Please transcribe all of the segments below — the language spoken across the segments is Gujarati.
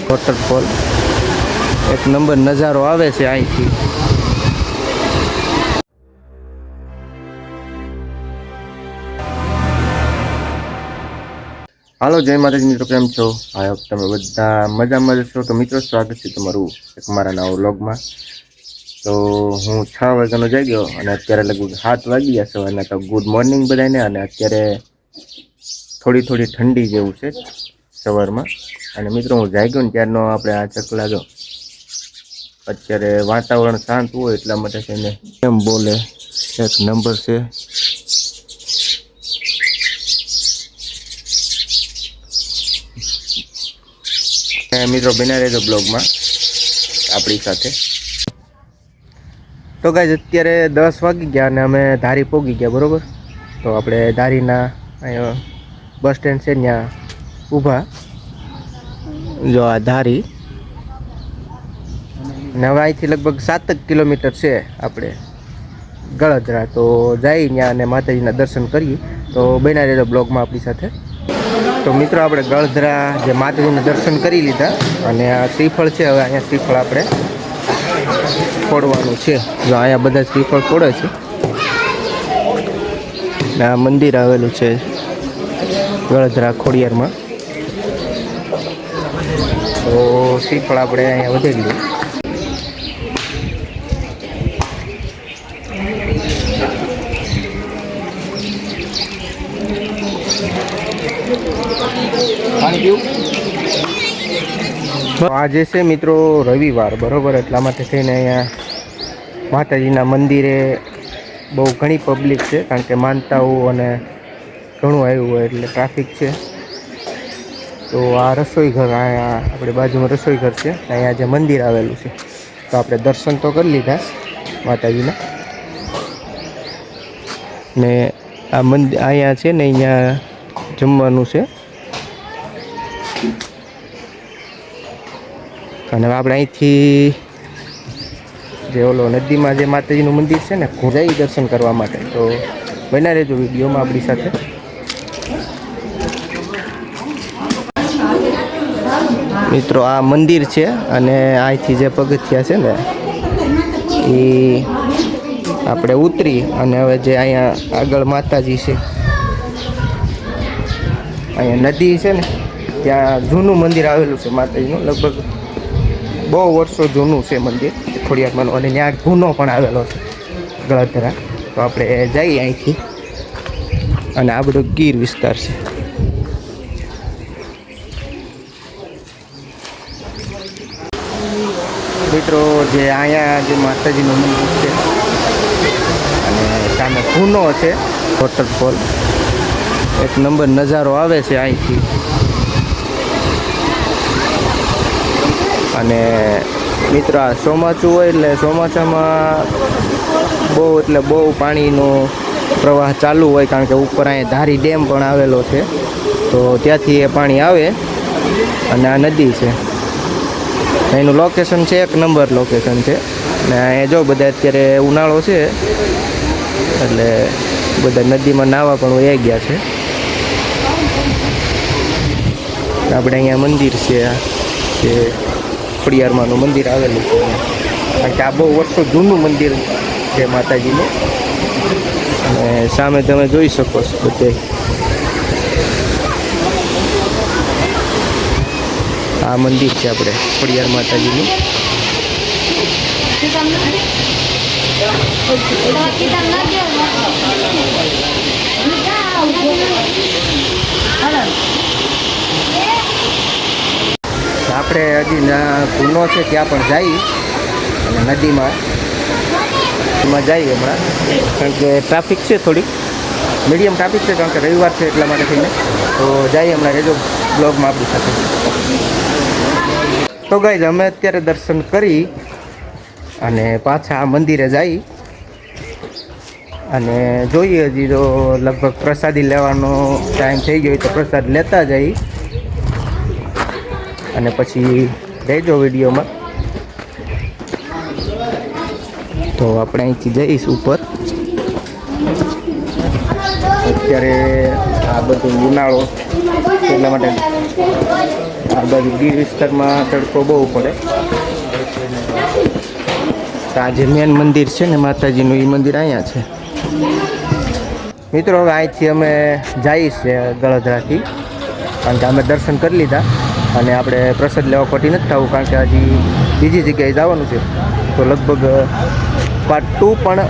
વોટરફોલ એક નંબર નજારો આવે છે અહીંથી. હાલો, જય માતાજી મિત્રો, કેમ છો? આઈ હોપ તમે બધા મજામાં જ છો. તો મિત્રો, સ્વાગત છે તમારું એક મારા નવા વ્લોગમાં. તો હું 6 વાગ્યાનો જાગ્યો અને અત્યારે લગભગ 7 વાગ્યા સવારના. તો ગુડ મોર્નિંગ બધાને. અને અત્યારે થોડી ઠંડી જેવું છે સવારમાં. અને મિત્રો, હું જાગ્યો ને ત્યારનો આપણે આ ચકલા જો અત્યારે વાતાવરણ શાંત હોય એટલા માટે થઈને એમ બોલે. એક નંબર છે. મિત્રો, બના રહેજો બ્લોગમાં આપણી સાથે. તો ગાઈઝ, અત્યારે 10 વાગી ગયા અને અમે ધારી પોગી ગયા, બરાબર. તો આપણે ધારીના અહીંયા બસ સ્ટેન્ડ છે ત્યાં ઊભા. જો આ ધારી, ને હવે અહીંથી લગભગ 7 કિલોમીટર છે આપણે ગળદરા. તો જઈ ત્યાં અને માતાજીના દર્શન કરીએ. તો બના રહેજો બ્લોગમાં આપણી સાથે. તો મિત્રો, આપણે ગળધરા જે માતાજીના દર્શન કરી લીધા અને આ શ્રીફળ છે. હવે અહીંયા શ્રીફળ આપણે ફોડવાનું છે. જો અહીંયા બધા શ્રીફળ ફોડે છે. ને આ મંદિર આવેલું છે ગળધરા ખોડિયારમાં. તો શ્રીફળ આપણે અહીંયા વધેરી લઈએ. આજે છે મિત્રો રવિવાર, બરોબર. એટલા માટે થઈને અહીંયા માતાજીના મંદિરે બહુ ઘણી પબ્લિક છે, કારણ કે માનતાઓ અને ઘણું આવ્યું હોય એટલે ટ્રાફિક છે. તો આ રસોઈ ઘર, અહીંયા આપણે બાજુમાં રસોઈ ઘર છે, અહીંયા જે મંદિર આવેલું છે. તો આપણે દર્શન તો કરી લીધા માતાજીના. ને આ મંદિર અહીંયા છે ને, અહીંયા જમવાનું છે. અને આપણે અહીંથી જે ઓલો નદીમાં જે માતાજીનું મંદિર છે ને, જઈ દર્શન કરવા માટે. તો બના રહેજો વિડીયોમાં આપણી સાથે. મિત્રો, આ મંદિર છે અને અહીંથી જે પગથિયા છે ને એ આપણે ઉતરી અને હવે જે અહીંયા આગળ માતાજી છે, અહીંયા નદી છે ને, ત્યાં જૂનું મંદિર આવેલું છે માતાજીનું. લગભગ બહુ વર્ષો જૂનું છે મંદિર ખોડિયારમાંનું. અને ત્યાં ગુનો પણ આવેલો છે ગળધરા. તો આપણે જઈએ અહીંથી. અને આ બધો ગીર વિસ્તાર છે. મિત્રો, જે અહીંયા જે માતાજીનું મંદિર છે અને સામે ગુનો છે, વોટરફોલ એક નંબર નજારો આવે છે અહીંથી. અને મિત્રો, આ ચોમાસું હોય એટલે ચોમાસામાં બહુ પાણીનો પ્રવાહ ચાલુ હોય, કારણ કે ઉપર અહીંયા ધારી ડેમ પણ આવેલો છે. તો ત્યાંથી એ પાણી આવે અને આ નદી છે. એનું લોકેશન છે, એક નંબર લોકેશન છે. ને અહીંયા જો બધા અત્યારે ઉનાળો છે એટલે બધા નદીમાં નાહવા પણ વહી ગયા છે. આપણે અહીંયા મંદિર છે કે ખોડિયારમાંનું મંદિર આવેલું છે, કારણ કે આ બહુ વર્ષો જૂનું મંદિર છે માતાજીનું. અને સામે તમે જોઈ શકો છો બધે આ મંદિર છે આપણે ખોડિયાર માતાજીનું. આપણે હજી ગુનો છે ત્યાં પણ જઈએ અને નદીમાં જઈએ હમણાં, કારણ કે ટ્રાફિક છે, થોડીક મીડિયમ ટ્રાફિક છે, કારણ કે રવિવાર છે એટલા માટે થઈને. તો જઈએ હમણાં, રહેજો બ્લોગમાં આપણી સાથે. તો ગાઈઝ, અમે અત્યારે દર્શન કરી અને પાછા આ મંદિરે જઈ અને જોઈએ હજી જો લગભગ પ્રસાદી લેવાનો ટાઈમ થઈ ગયો તો પ્રસાદ લેતા જઈ અને પછી રહેજો વિડીયોમાં. તો આપણે અહીંથી જઈશ ઉપર. અત્યારે આ બધું ઉનાળો એટલા માટે આ બાજુ ગીર વિસ્તારમાં તડકો બહુ પડે. તો આ જે મેન મંદિર છે ને માતાજીનું, એ મંદિર અહીંયા છે. મિત્રો હવે અહીંથી અમે જઈએ છીએ ગળધરાથી, કારણ કે અમે દર્શન કરી લીધા અને આપણે પ્રસાદ લેવા ખોટી નથી થવું, કારણ કે હજી બીજી જગ્યાએ જવાનું છે. તો લગભગ પાર્ટ 2 પણ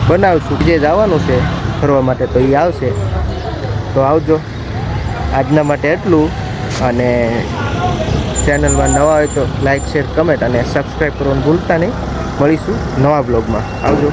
બનાવશું. જે જવાનું છે ફરવા માટે તો એ આવશે. તો આવજો. આજના માટે એટલું. અને ચેનલમાં નવા હોય તો લાઈક, શેર, કમેન્ટ અને સબસ્ક્રાઈબ કરવાનું ભૂલતા નહીં. મળીશું નવા બ્લોગમાં. આવજો.